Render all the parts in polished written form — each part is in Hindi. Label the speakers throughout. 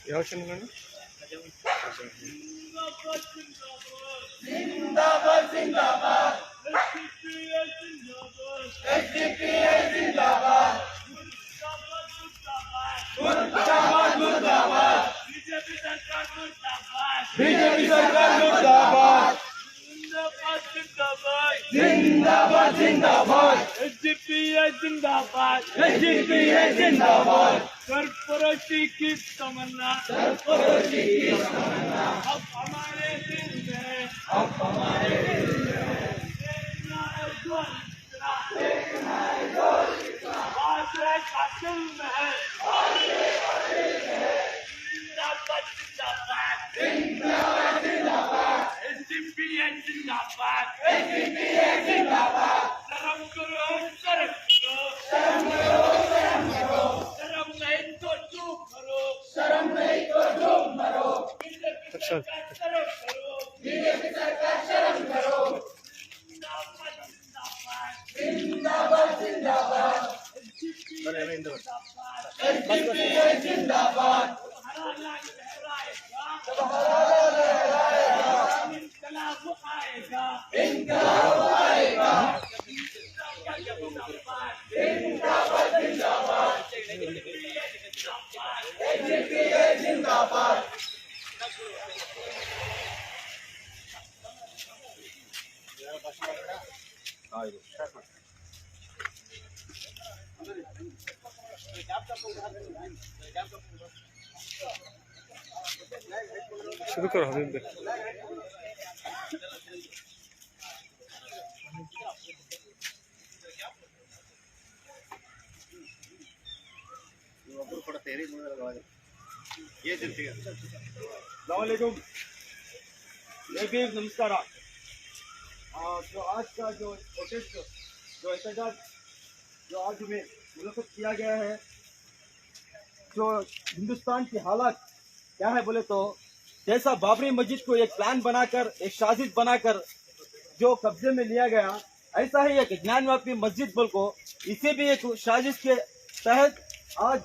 Speaker 1: ಯಾವ ಚಾನಲ್
Speaker 2: जिंदाबाद जिंदाबाद एसडीपीआई जिंदाबाद मुर्दाबाद मुर्दाबाद बीजेपी सरकार मुर्दाबाद जिंदाबाद जिंदाबाद एसडीपीआई जिंदाबाद सरफरोशी की तमन्ना अब हमारे दिल में कातिल में है एसडीपीआई जिंदाबाद शर्म करो शर्म नहीं तो चुप करो बीजेपी सरकार शर्म करो जिंदाबाद जिंदाबाद एसडीपीआई जिंदाबाद इनकलाब आएगा जिंदाबाद जिंदाबाद एसडीपीआई जिंदाबाद
Speaker 1: शुरू करो हबीब भाई।
Speaker 2: नमस्कार। जो आज का जो प्रोटेस्ट जो एहतजाज जो आज में मुनक़िद किया गया है, जो हिंदुस्तान की हालत क्या है बोले तो जैसा बाबरी मस्जिद को एक प्लान बनाकर एक साजिश बनाकर जो कब्जे में लिया गया, ऐसा ही एक ज्ञानव्यापी मस्जिद बोल को इसे भी एक साजिश के तहत आज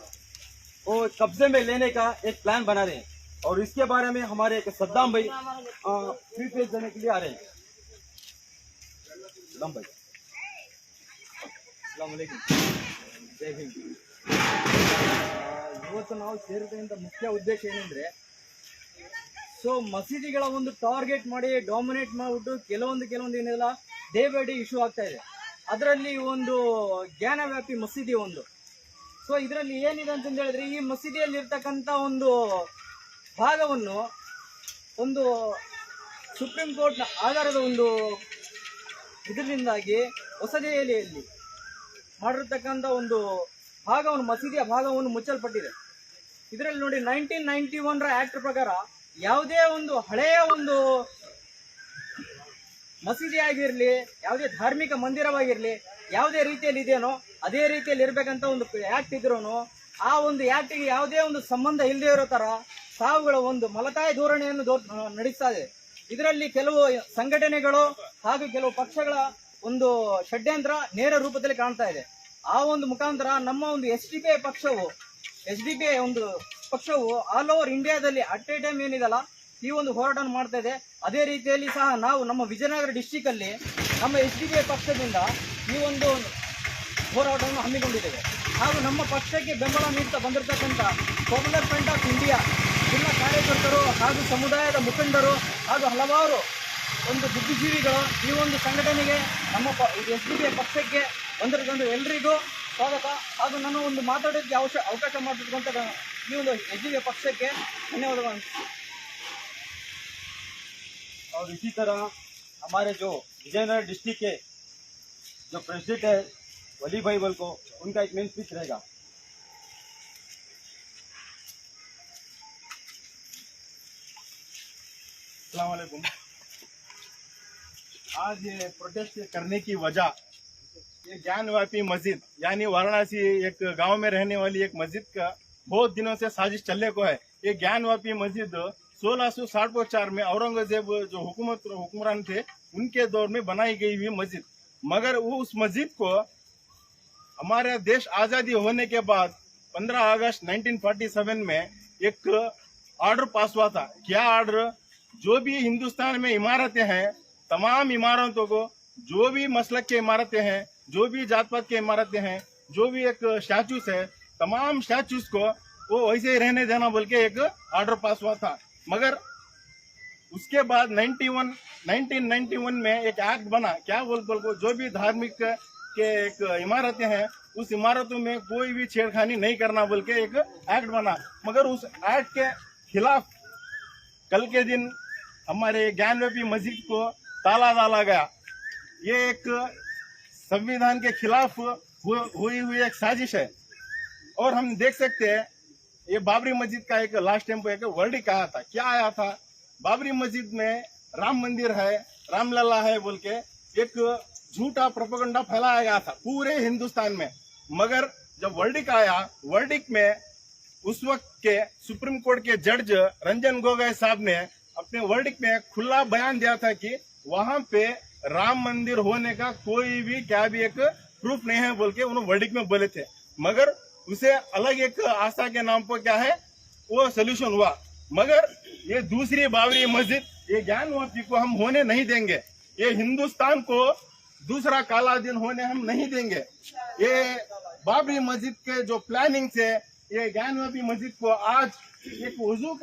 Speaker 2: वो कब्जे में लेने का एक प्लान बना रहे हैं। और इसके बारे में हमारे एक सद्दाम भाई फ्री पेज देने के लिए आ रहे हैं। सद्दाम भाई अस्सलाम वालेकुम, जय हिंद। ಇವತ್ತು ನಾವು ಸೇರಿದಂತ ಮುಖ್ಯ ಉದ್ದೇಶ ಏನಂದ್ರೆ, ಸೊ ಮಸೀದಿಗಳ ಒಂದು ಟಾರ್ಗೆಟ್ ಮಾಡಿ ಡಾಮಿನೇಟ್ ಮಾಡಿಬಿಟ್ಟು ಕೆಲವೊಂದು ಏನೆಲ್ಲ ಡೇ ಬೈ ಡೇ ಇಶ್ಯೂ ಆಗ್ತಾ ಇದೆ. ಅದರಲ್ಲಿ ಒಂದು ಜ್ಞಾನವ್ಯಾಪಿ ಮಸೀದಿ ಒಂದು. ಸೊ ಇದರಲ್ಲಿ ಏನಿದೆ ಅಂತಂದು ಹೇಳಿದ್ರೆ, ಈ ಮಸೀದಿಯಲ್ಲಿ ಇರ್ತಕ್ಕಂಥ ಒಂದು ಭಾಗವನ್ನು ಒಂದು ಸುಪ್ರೀಂ ಕೋರ್ಟ್ನ ಆಧಾರದ ಒಂದು ಇದರಿಂದಾಗಿ ಹೊಸದೆಹಲಿಯಲ್ಲಿ ಮಾಡಿರ್ತಕ್ಕಂಥ ಒಂದು ಭಾಗವನ್ನು ಮಸೀದಿಯ ಭಾಗವನ್ನು ಮುಚ್ಚಲ್ಪಟ್ಟಿದೆ. ಇದರಲ್ಲಿ ನೋಡಿ 1991 ಆಕ್ಟ್ ಪ್ರಕಾರ ಯಾವುದೇ ಒಂದು ಹಳೆಯ ಒಂದು ಮಸೀದಿ ಆಗಿರ್ಲಿ, ಯಾವುದೇ ಧಾರ್ಮಿಕ ಮಂದಿರವಾಗಿರ್ಲಿ, ಯಾವುದೇ ರೀತಿಯಲ್ಲಿ ಇದೆಯೋ ಅದೇ ರೀತಿಯಲ್ಲಿ ಇರ್ಬೇಕಂತ ಒಂದು ಆಕ್ಟ್ ಇದ್ರೂ ಆ ಒಂದು ಆಕ್ಟಿಗೆ ಯಾವುದೇ ಒಂದು ಸಂಬಂಧ ಇಲ್ಲದೆ ಇರೋ ತರ ಸಾವುಗಳ ಒಂದು ಮಲತಾಯ ಧೋರಣೆಯನ್ನು ನಡೆಸ್ತಾ ಇದೆ. ಇದರಲ್ಲಿ ಕೆಲವು ಸಂಘಟನೆಗಳು ಹಾಗೂ ಕೆಲವು ಪಕ್ಷಗಳ ಒಂದು ಷಡ್ಯಂತ್ರ ನೇರ ರೂಪದಲ್ಲಿ ಕಾಣ್ತಾ ಇದೆ. ಆ ಒಂದು ಮುಖಾಂತರ ನಮ್ಮ ಒಂದು SDPI ಒಂದು ಪಕ್ಷವು ಆಲ್ ಓವರ್ ಇಂಡಿಯಾದಲ್ಲಿ ಅಟ್ ಎ ಟೈಮ್ ಏನಿದಲ್ಲ ಈ ಒಂದು ಹೋರಾಟ ಮಾಡ್ತಾ ಇದೆ. ಅದೇ ರೀತಿಯಲ್ಲಿ ಸಹ ನಾವು ನಮ್ಮ ವಿಜಯನಗರ ಡಿಸ್ಟಿಕ್ ಅಲ್ಲಿ ನಮ್ಮ SDPI ಪಕ್ಷದಿಂದ ಈ ಒಂದು ಹೋರಾಟವನ್ನು ಹಮ್ಮಿಕೊಂಡಿದ್ದೇವೆ. ಹಾಗೂ ನಮ್ಮ ಪಕ್ಷಕ್ಕೆ ಬೆಂಬಲ ನೀಡ್ತಾ ಬಂದಿರತಕ್ಕಂಥ ಪಾಪ್ಯುಲರ್ ಫ್ರಂಟ್ ಆಫ್ ಇಂಡಿಯಾ ಜಿಲ್ಲಾ ಕಾರ್ಯಕರ್ತರು ಹಾಗೂ ಸಮುದಾಯದ ಮುಖಂಡರು ಹಾಗೂ ಹಲವಾರು ಒಂದು ಬುದ್ಧಿಜೀವಿಗಳು ಈ ಒಂದು ಸಂಘಟನೆಗೆ ನಮ್ಮ SDPI ಪಕ್ಷಕ್ಕೆ ಬಂದಿರತಕ್ಕಂಥ ಎಲ್ಲರಿಗೂ ಸ್ವಾಗತ ಹಾಗೂ ನನ್ನ ಒಂದು ಮಾತಾಡೋದಕ್ಕೆ ಅವಕಾಶ ಮಾಡಿರ್ತಕ್ಕಂಥ ಈ ಒಂದು SDPI ಪಕ್ಷಕ್ಕೆ ಧನ್ಯವಾದಗಳು.
Speaker 3: और इसी तरह हमारे जो विजयनगर डिस्ट्रिक्ट के जो प्रेसिडेंट है वली भाई बल को उनका एक मेन स्पीच रहेगा.
Speaker 4: अस्सलाम वालेकुम. आज ये प्रोटेस्ट करने की वजह ये ज्ञानवापी मस्जिद यानी वाराणसी एक गांव में रहने वाली एक मस्जिद का बहुत दिनों से साजिश चलने को है. ये ज्ञानवापी मस्जिद 1664 में औरंगजेब जो हुक्मरान थे उनके दौर में बनाई गई हुई मस्जिद, मगर वो उस मस्जिद को हमारे देश आजादी होने के बाद 15 अगस्त 1947 में एक ऑर्डर पास हुआ था. क्या ऑर्डर? जो भी हिंदुस्तान में इमारतें हैं तमाम इमारतों को, जो भी मसलक के इमारतें हैं, जो भी जात पात के इमारतें हैं, जो भी एक स्टैचूस है, तमाम स्टैचूस को वो वैसे ही रहने देना बोल के एक ऑर्डर पास हुआ था. मगर उसके बाद 1991 में एक एक्ट बना. क्या बोल को जो भी धार्मिक के एक इमारतें हैं उस इमारतों में कोई भी छेड़खानी नहीं करना बोल के एक एक्ट बना. मगर उस एक्ट के खिलाफ कल के दिन हमारे ज्ञानवापी मस्जिद को ताला डाला गया. ये एक संविधान के खिलाफ हुई एक साजिश है. और हम देख सकते हैं ये बाबरी मस्जिद का एक लास्ट टाइम एक वर्डिक्ट आया था. क्या आया था? बाबरी मस्जिद में राम मंदिर है, रामलला है बोल के एक झूठा प्रोपेगेंडा फैलाया गया था पूरे हिंदुस्तान में. मगर जब वर्डिक्ट आया, वर्डिक्ट में उस वक्त के सुप्रीम कोर्ट के जज रंजन गोगोई साहब ने अपने वर्डिक्ट में खुला बयान दिया था कि वहां पे राम मंदिर होने का कोई भी क्या भी एक प्रूफ नहीं है बोल के उन्होंने वर्डिक्ट में बोले थे. मगर उसे अलग एक आस्था के नाम पर क्या है वो सोल्यूशन हुआ. मगर ये दूसरी बाबरी मस्जिद ये ज्ञानवापी को हम होने नहीं देंगे. ये हिंदुस्तान को दूसरा काला दिन होने हम नहीं देंगे. ये बाबरी मस्जिद के जो प्लानिंग से ये ज्ञानवापी मस्जिद को आज एक वजू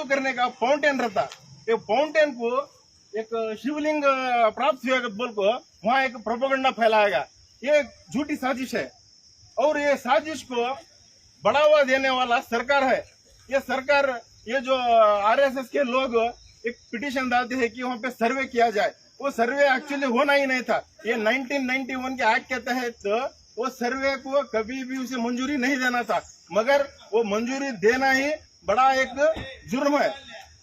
Speaker 4: करने का फाउंटेन रहता. ये फाउंटेन को एक शिवलिंग प्राप्त हुआ बोल को वहाँ एक प्रोपेगेंडा फैलाएगा. ये झूठी साजिश है और ये साजिश को बढ़ावा देने वाला सरकार है. ये सरकार ये जो RSS के लोग एक पिटीशन डालते हैं कि वहाँ पे सर्वे किया जाए. वो सर्वे एक्चुअली होना ही नहीं था. ये 1991 के एक्ट के तहत वो सर्वे को कभी भी उसे मंजूरी नहीं देना था. मगर वो मंजूरी देना ही बड़ा एक जुर्म है.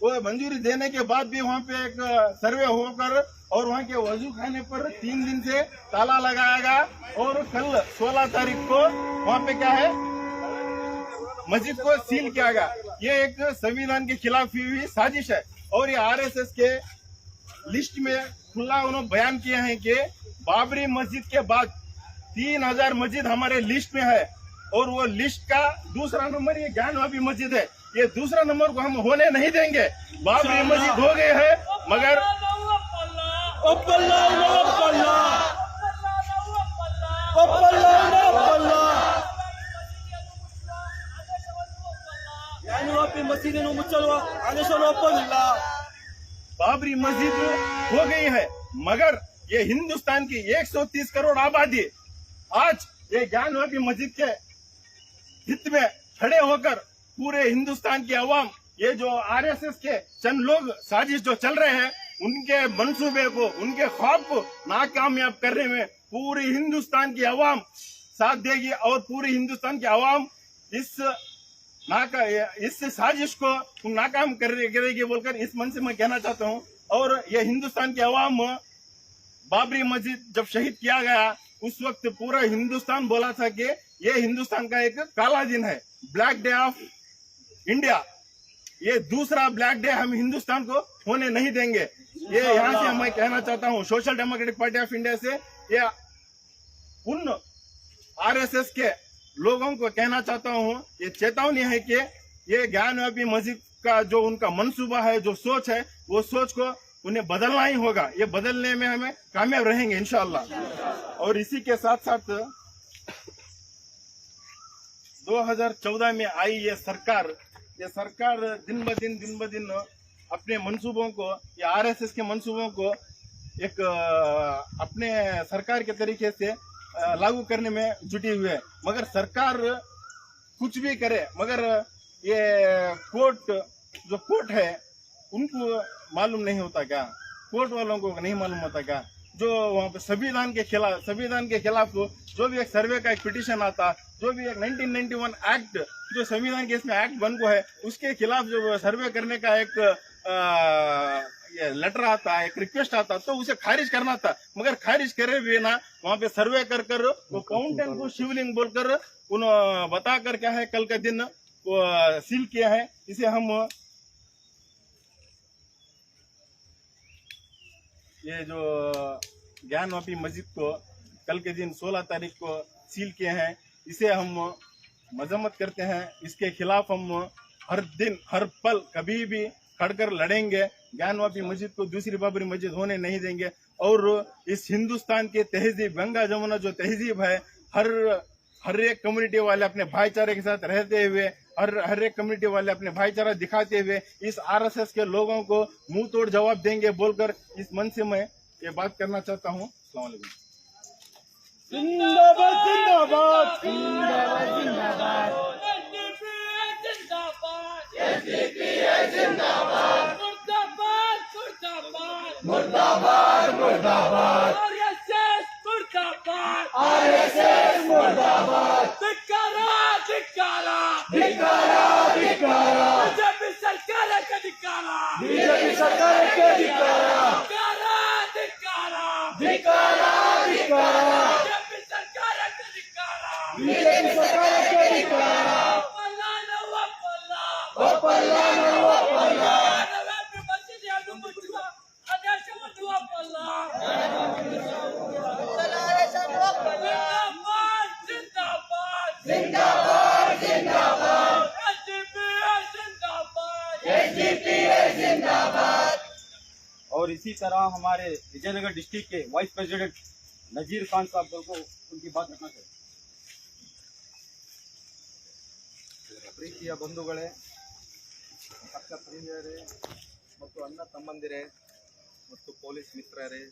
Speaker 4: वो मंजूरी देने के बाद भी वहाँ पे एक सर्वे होकर और वहाँ के वजू खाने पर 3 दिन से ताला लगाएगा और कल 16 तारीख को वहाँ पे क्या है मस्जिद को सील किया गया. ये एक संविधान के खिलाफ हुई साजिश है. और ये RSS के लिस्ट में खुला उन्होंने बयान किए हैं कि बाबरी मस्जिद के बाद 3000 मस्जिद हमारे लिस्ट में है और वो लिस्ट का दूसरा नंबर ये ज्ञानवापी मस्जिद है. ये दूसरा नंबर को हम होने नहीं देंगे. बाबरी मस्जिद हो गए हैं मगर
Speaker 3: ज्ञानवापी ಮಸೀದಿಯನ್ನು ಮುಚ್ಚಲು ಆದೇಶವನ್ನು ಒಪ್ಪಲಿಲ್ಲ.
Speaker 4: बाबरी मस्जिद हो गई है मगर ये हिंदुस्तान की 130 करोड़ आबादी आज ये ज्ञानवापी मस्जिद के हित में खड़े होकर पूरे हिंदुस्तान की आवाम ये जो RSS के चंद लोग साजिश जो चल रहे हैं उनके मंसूबे को उनके ख्वाब को नाकामयाब करने में पूरी हिंदुस्तान की आवाम साथ देगी और पूरी हिंदुस्तान की आवाम इस साजिश को नाकाम करेगी बोलकर इस मन से मैं कहना चाहता हूँ. और ये हिंदुस्तान की अवाम, बाबरी मस्जिद जब शहीद किया गया उस वक्त पूरा हिंदुस्तान बोला था कि ये हिंदुस्तान का एक काला दिन है, ब्लैक डे ऑफ इंडिया। ये दूसरा ब्लैक डे हम हिंदुस्तान को होने नहीं देंगे। ये यहाँ से मैं कहना चाहता हूँ social democratic party of India से, ये उन आरएसएस के लोगों को कहना चाहता हूँ, ये चेतावनी है कि ये ज्ञानव्यापी मस्जिद का जो उनका मंसूबा है, जो सोच है, वो सोच को उन्हें बदलना ही होगा। ये बदलने में हमें कामयाब रहेंगे इंशाअल्लाह। और इसी के साथ साथ 2014 में आई ये सरकार दिन ब दिन अपने मंसूबों को, ये आरएसएस के मंसूबों को एक अपने सरकार के तरीके से लागू करने में जुटी हुई है। मगर सरकार कुछ भी करे, मगर ये कोर्ट है उनको मालूम नहीं होता क्या, कोर्ट वालों को नहीं मालूम होता क्या, जो वहाँ पे संविधान के खिलाफ जो भी एक सर्वे का एक पिटीशन आता, जो भी एक 1991 एक्ट, जो संविधान के इसमें एक्ट 1 को है, उसके खिलाफ जो सर्वे करने का एक ये लेटर आता है, एक रिक्वेस्ट आता, तो उसे खारिज करना था। मगर खारिज करे भी ना, वहाँ पे सर्वे कर वो फाउंटेन को शिवलिंग बोलकर उन बताकर क्या है कल का दिन वो सील किया है। इसे हम ये जो ज्ञानवापी मस्जिद को कल के दिन 16 तारीख को सील किए हैं, इसे हम मजम्मत करते हैं। इसके खिलाफ हम हर दिन हर पल कभी भी खड़कर लड़ेंगे। ज्ञानवापी मस्जिद को दूसरी बाबरी मस्जिद होने नहीं देंगे। और इस हिंदुस्तान के तहजीब, गंगा जमुना जो तहजीब है, हर एक कम्युनिटी वाले अपने भाईचारे के साथ रहते हुए, हर एक कम्युनिटी वाले अपने भाईचारा दिखाते हुए इस आरएसएस के लोगों को मुंह तोड़ जवाब देंगे बोलकर इस मन से मैं ये बात करना चाहता हूँ। अस्सलाम वालेकुम।
Speaker 2: जिंदाबाद जिंदाबाद जिंदाबाद जिंदाबाद मुर्दाबाद मुर्दाबाद आरएसएस मुर्दाबाद धिक्कारा धिक्कारा धिक्कारा धिक्कारा बीजेपी सरकार के धिक्कारा बीजेपी सरकार के धिक्कारा धिक्कारा धिक्कारा धिक्कारा बीजेपी सरकार के धिक्कारा बीजेपी सरकार के धिक्कारा वपल्ला वपल्ला
Speaker 3: और इसी तरह हमारे विजयनगर डिस्ट्रिक्ट के वाइस प्रेसिडेंट नजीर खान साहब को उनकी बात रखना चाहिए।
Speaker 2: ಪ್ರೀತಿಯ ಬಂಧುಗಳೇ, ಅಕ್ಕ ಪ್ರಿಯರೇ ಮತ್ತು ಅಣ್ಣ ತಮ್ಮಂದಿರೇ ಮತ್ತು ಪೊಲೀಸ್ ಮಿತ್ರರೇ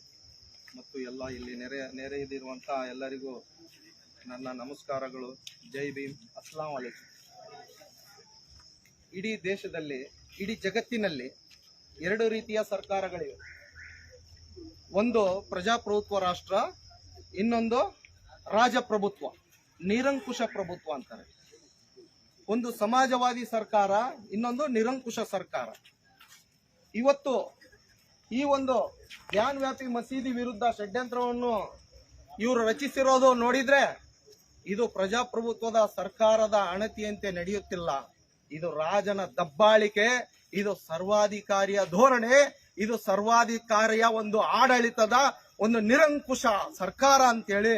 Speaker 2: ಮತ್ತು ಎಲ್ಲ ಇಲ್ಲಿ ನೆರೆದಿರುವಂಥ ಎಲ್ಲರಿಗೂ ನನ್ನ ನಮಸ್ಕಾರಗಳು. ಜೈ ಭೀಮ್, ಅಸ್ಲಾಂ ವಾಲೇಕುಂ. ಇಡೀ ದೇಶದಲ್ಲಿ, ಇಡೀ ಜಗತ್ತಿನಲ್ಲಿ ಎರಡು ರೀತಿಯ ಸರ್ಕಾರಗಳಿವೆ. ಒಂದು ಪ್ರಜಾಪ್ರಭುತ್ವ ರಾಷ್ಟ್ರ, ಇನ್ನೊಂದು ರಾಜಪ್ರಭುತ್ವ, ನಿರಂಕುಶ ಪ್ರಭುತ್ವ ಅಂತಾರೆ. ಒಂದು ಸಮಾಜವಾದಿ ಸರ್ಕಾರ, ಇನ್ನೊಂದು ನಿರಂಕುಶ ಸರ್ಕಾರ. ಇವತ್ತು ಈ ಒಂದು ಜ್ಞಾನವ್ಯಾಪಿ ಮಸೀದಿ ವಿರುದ್ಧ ಷಡ್ಯಂತ್ರವನ್ನು ಇವರು ರಚಿಸಿರೋದು ನೋಡಿದ್ರೆ ಇದು ಪ್ರಜಾಪ್ರಭುತ್ವದ ಸರ್ಕಾರದ ಅಣತಿಯಂತೆ ನಡೆಯುತ್ತಿಲ್ಲ. ಇದು ರಾಜನ ದಬ್ಬಾಳಿಕೆ, ಇದು ಸರ್ವಾಧಿಕಾರಿಯ ಧೋರಣೆ, ಇದು ಸರ್ವಾಧಿಕಾರಿಯ ಒಂದು ಆಡಳಿತದ ಒಂದು ನಿರಂಕುಶ ಸರ್ಕಾರ ಅಂತೇಳಿ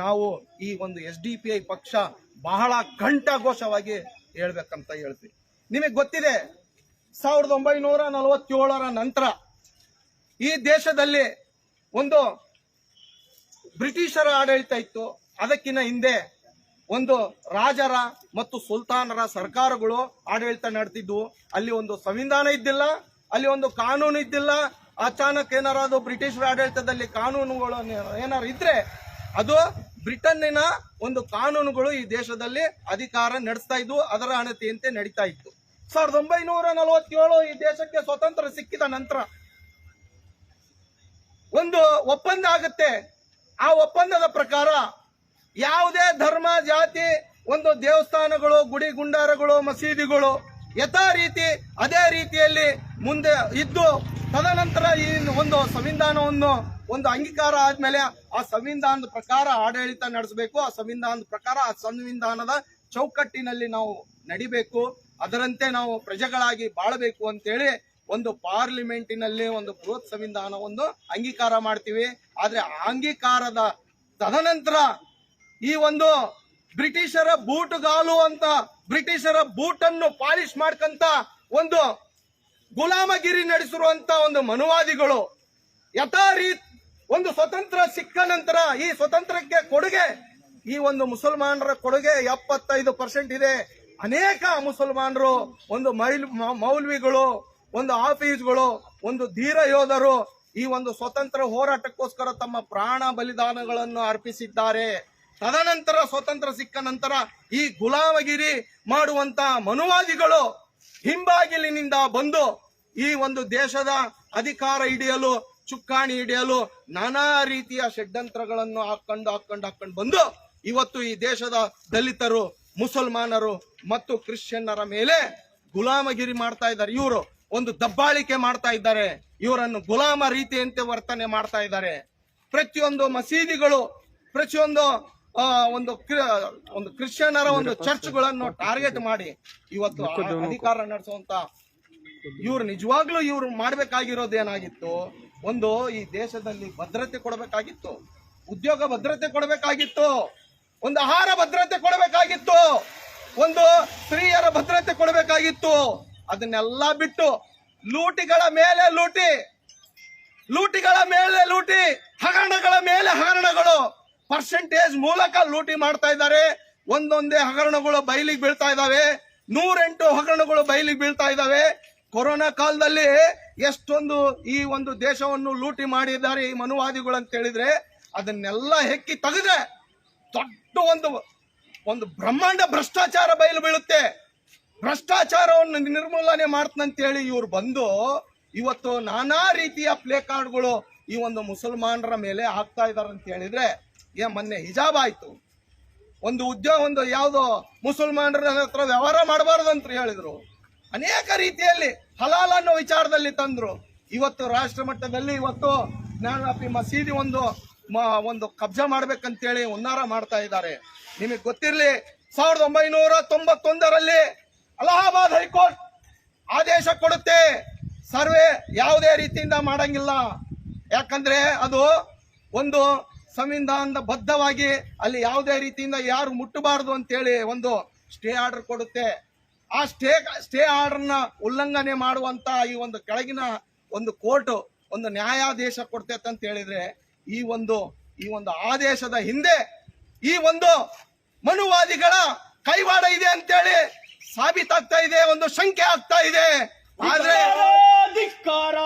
Speaker 2: ನಾವು ಈ ಒಂದು SDPI ಪಕ್ಷ ಬಹಳ ಘಂಟಾಘೋಷವಾಗಿ ಹೇಳ್ಬೇಕಂತ ಹೇಳ್ತೀವಿ. ನಿಮಗೆ ಗೊತ್ತಿದೆ, 1947 ನಂತರ ಈ ದೇಶದಲ್ಲಿ ಒಂದು ಬ್ರಿಟಿಷರ ಆಡಳಿತ ಇತ್ತು. ಅದಕ್ಕಿಂತ ಹಿಂದೆ ಒಂದು ರಾಜರ ಮತ್ತು ಸುಲ್ತಾನರ ಸರ್ಕಾರಗಳು ಆಡಳಿತ ನಡೆದಿದ್ವು. ಅಲ್ಲಿ ಒಂದು ಸಂವಿಧಾನ ಇದ್ದಿಲ್ಲ, ಅಲ್ಲಿ ಒಂದು ಕಾನೂನು ಇದ್ದಿಲ್ಲ. ಅಚಾನಕ್ ಏನಾರು ಬ್ರಿಟಿಷರ ಆಡಳಿತದಲ್ಲಿ ಕಾನೂನುಗಳು ಏನಾರು ಇದ್ರೆ ಅದು ಬ್ರಿಟನ್ನಿನ ಒಂದು ಕಾನೂನುಗಳು ಈ ದೇಶದಲ್ಲಿ ಅಧಿಕಾರ ನಡೆಸ್ತಾ ಇದ್ವು, ಅದರ ಅಣತಿಯಂತೆ ನಡೀತಾ ಇತ್ತು. 1947 ಈ ದೇಶಕ್ಕೆ ಸ್ವತಂತ್ರ ಸಿಕ್ಕಿದ ನಂತರ ಒಂದು ಒಪ್ಪಂದ ಆಗುತ್ತೆ. ಆ ಒಪ್ಪಂದದ ಪ್ರಕಾರ ಯಾವುದೇ ಧರ್ಮ, ಜಾತಿ, ಒಂದು ದೇವಸ್ಥಾನಗಳು, ಗುಡಿ ಗುಂಡಾರಗಳು, ಮಸೀದಿಗಳು ಯಥಾ ರೀತಿ ಅದೇ ರೀತಿಯಲ್ಲಿ ಮುಂದೆ ಇದ್ದು ತದನಂತರ ಈ ಒಂದು ಸಂವಿಧಾನವನ್ನು ಒಂದು ಅಂಗೀಕಾರ ಆದ್ಮೇಲೆ ಆ ಸಂವಿಧಾನದ ಪ್ರಕಾರ ಆಡಳಿತ ನಡೆಸಬೇಕು. ಆ ಸಂವಿಧಾನದ ಪ್ರಕಾರ ಆ ಸಂವಿಧಾನದ ಚೌಕಟ್ಟಿನಲ್ಲಿ ನಾವು ನಡಿಬೇಕು. ಅದರಂತೆ ನಾವು ಪ್ರಜೆಗಳಾಗಿ ಬಾಳಬೇಕು ಅಂತೇಳಿ ಒಂದು ಪಾರ್ಲಿಮೆಂಟಿನಲ್ಲಿ ಒಂದು ಬೃಹತ್ ಸಂವಿಧಾನವನ್ನು ಅಂಗೀಕಾರ ಮಾಡ್ತೀವಿ. ಆದ್ರೆ ಆ ಅಂಗೀಕಾರದ ತದನಂತರ ಈ ಒಂದು ಬ್ರಿಟಿಷರ ಬೂಟುಗಾಲು ಅಂತ ಬ್ರಿಟಿಷರ ಬೂಟನ್ನು ಪಾಲಿಶ್ ಮಾಡ್ಕಂತ ಒಂದು ಗುಲಾಮಗಿರಿ ನಡೆಸಿರುವಂತ ಒಂದು ಮನುವಾದಿಗಳು ಯಥಾರೀತ್ ಒಂದು ಸ್ವತಂತ್ರ ಸಿಕ್ಕ ನಂತರ ಈ ಸ್ವತಂತ್ರಕ್ಕೆ ಕೊಡುಗೆ ಈ ಒಂದು ಮುಸಲ್ಮಾನರ ಕೊಡುಗೆ 75% ಇದೆ. ಅನೇಕ ಮುಸಲ್ಮಾನರು ಒಂದು ಮೌಲ್ವಿಗಳು, ಒಂದು ಹಾಫೀಜ್ಗಳು, ಒಂದು ಧೀರ ಯೋಧರು ಈ ಒಂದು ಸ್ವತಂತ್ರ ಹೋರಾಟಕ್ಕೋಸ್ಕರ ತಮ್ಮ ಪ್ರಾಣ ಬಲಿದಾನಗಳನ್ನು ಅರ್ಪಿಸಿದ್ದಾರೆ. ತದನಂತರ ಸ್ವತಂತ್ರ ಸಿಕ್ಕ ನಂತರ ಈ ಗುಲಾಮಗಿರಿ ಮಾಡುವಂತ ಮನುವಾದಿಗಳು ಹಿಂಬಾಗಿಲಿನಿಂದ ಬಂದು ಈ ಒಂದು ದೇಶದ ಅಧಿಕಾರ ಹಿಡಿಯಲು, ಚುಕ್ಕಾಣಿ ಹಿಡಿಯಲು ನಾನಾ ರೀತಿಯ ಷಡ್ಯಂತ್ರಗಳನ್ನು ಹಾಕೊಂಡು ಬಂದು ಇವತ್ತು ಈ ದೇಶದ ದಲಿತರು, ಮುಸಲ್ಮಾನರು ಮತ್ತು ಕ್ರಿಶ್ಚಿಯನ್ನರ ಮೇಲೆ ಗುಲಾಮಗಿರಿ ಮಾಡ್ತಾ ಇದ್ದಾರೆ. ಇವರು ಒಂದು ದಬ್ಬಾಳಿಕೆ ಮಾಡ್ತಾ ಇದ್ದಾರೆ. ಇವರನ್ನು ಗುಲಾಮ ರೀತಿಯಂತೆ ವರ್ತನೆ ಮಾಡ್ತಾ ಇದ್ದಾರೆ. ಪ್ರತಿಯೊಂದು ಮಸೀದಿಗಳು, ಪ್ರತಿಯೊಂದು ಒಂದು ಕ್ರಿಶ್ಚಿಯನ್ನರ ಒಂದು ಚರ್ಚ್ಗಳನ್ನು ಟಾರ್ಗೆಟ್ ಮಾಡಿ ಇವತ್ತು ಅಧಿಕಾರ ನಡೆಸುವಂತ ಇವ್ರು ನಿಜವಾಗ್ಲೂ ಇವ್ರು ಮಾಡ್ಬೇಕಾಗಿರೋದೇನಾಗಿತ್ತು, ಒಂದು ಈ ದೇಶದಲ್ಲಿ ಭದ್ರತೆ ಕೊಡಬೇಕಾಗಿತ್ತು, ಉದ್ಯೋಗ ಭದ್ರತೆ ಕೊಡಬೇಕಾಗಿತ್ತು, ಒಂದು ಆಹಾರ ಭದ್ರತೆ ಕೊಡಬೇಕಾಗಿತ್ತು, ಒಂದು ಸ್ತ್ರೀಯರ ಭದ್ರತೆ ಕೊಡಬೇಕಾಗಿತ್ತು. ಅದನ್ನೆಲ್ಲ ಬಿಟ್ಟು ಲೂಟಿಗಳ ಮೇಲೆ ಲೂಟಿ, ಹಗರಣಗಳ ಮೇಲೆ ಹಗರಣಗಳು, ಪರ್ಸೆಂಟೇಜ್ ಮೂಲಕ ಲೂಟಿ ಮಾಡ್ತಾ ಇದ್ದಾರೆ. ಒಂದೊಂದೇ ಹಗರಣಗಳು ಬಯಲಿಗೆ ಬೀಳ್ತಾ ಇದಾವೆ. 108 ಹಗರಣಗಳು ಬಯಲಿಗೆ ಬೀಳ್ತಾ ಇದಾವೆ. ಕೊರೋನಾ ಕಾಲದಲ್ಲಿ ಎಷ್ಟೊಂದು ಈ ಒಂದು ದೇಶವನ್ನು ಲೂಟಿ ಮಾಡಿದ್ದಾರೆ ಈ ಮನುವಾದಿಗಳು ಅಂತ ಹೇಳಿದ್ರೆ ಅದನ್ನೆಲ್ಲ ಹೆಕ್ಕಿ ತೆಗೆದ್ರೆ ದೊಡ್ಡ ಒಂದು ಬ್ರಹ್ಮಾಂಡ ಭ್ರಷ್ಟಾಚಾರ ಬಯಲು ಬೀಳುತ್ತೆ. ಭ್ರಷ್ಟಾಚಾರವನ್ನು ನಿರ್ಮೂಲನೆ ಮಾಡ್ತಂತೇಳಿ ಇವ್ರು ಬಂದು ಇವತ್ತು ನಾನಾ ರೀತಿಯ ಪ್ಲೇ ಕಾರ್ಡ್ಗಳು ಈ ಒಂದು ಮುಸಲ್ಮಾನರ ಮೇಲೆ ಹಾಕ್ತಾ ಇದಾರೆ ಅಂತ ಹೇಳಿದ್ರೆ, ಮೊನ್ನೆ ಹಿಜಾಬ್ ಆಯ್ತು, ಒಂದು ಉದ್ಯೋಗ, ಒಂದು ಯಾವ್ದೋ ಮುಸಲ್ಮಾನರ ಹತ್ರ ವ್ಯವಹಾರ ಮಾಡಬಾರದು ಅಂತ ಹೇಳಿದ್ರು. ಅನೇಕ ರೀತಿಯಲ್ಲಿ ಹಲಾಲ್ ಅನ್ನೋ ವಿಚಾರದಲ್ಲಿ ತಂದ್ರು. ಇವತ್ತು ರಾಷ್ಟ್ರ ಮಟ್ಟದಲ್ಲಿ ಇವತ್ತು ಜ್ಞಾನವ್ಯಾಪಿ ಮಸೀದಿ ಒಂದು ಕಬ್ಜಾ ಮಾಡ್ಬೇಕಂತೇಳಿ ಹುನ್ನಾರ ಮಾಡ್ತಾ ಇದ್ದಾರೆ. ನಿಮಗೆ ಗೊತ್ತಿರ್ಲಿ, 1991ರಲ್ಲಿ ಅಲಹಾಬಾದ್ ಹೈಕೋರ್ಟ್ ಆದೇಶ ಕೊಡುತ್ತೆ, ಸರ್ವೆ ಯಾವುದೇ ರೀತಿಯಿಂದ ಮಾಡಂಗಿಲ್ಲ. ಯಾಕಂದ್ರೆ ಅದು ಒಂದು ಸಂವಿಧಾನದ ಬದ್ಧವಾಗಿ ಅಲ್ಲಿ ಯಾವುದೇ ರೀತಿಯಿಂದ ಯಾರು ಮುಟ್ಟಬಾರದು ಅಂತೇಳಿ ಒಂದು ಸ್ಟೇ ಆರ್ಡರ್ ಕೊಡುತ್ತೆ. ಆ ಸ್ಟೇ ಆರ್ಡರ್ನ ಉಲ್ಲಂಘನೆ ಮಾಡುವಂತ ಈ ಒಂದು ಕೆಳಗಿನ ಒಂದು ಕೋರ್ಟ್ ಒಂದು ನ್ಯಾಯಾದೇಶ ಕೊಡ್ತೈತೆ ಅಂತ ಹೇಳಿದ್ರೆ, ಈ ಒಂದು ಆದೇಶದ ಹಿಂದೆ ಈ ಒಂದು ಮನುವಾದಿಗಳ ಕೈವಾಡ ಇದೆ ಅಂತೇಳಿ ಸಾಬೀತಾಗ್ತಾ ಇದೆ, ಒಂದು ಶಂಕೆ ಆಗ್ತಾ ಇದೆ. ಆದ್ರೆ
Speaker 3: ಧಿಕ್ಕಾರ,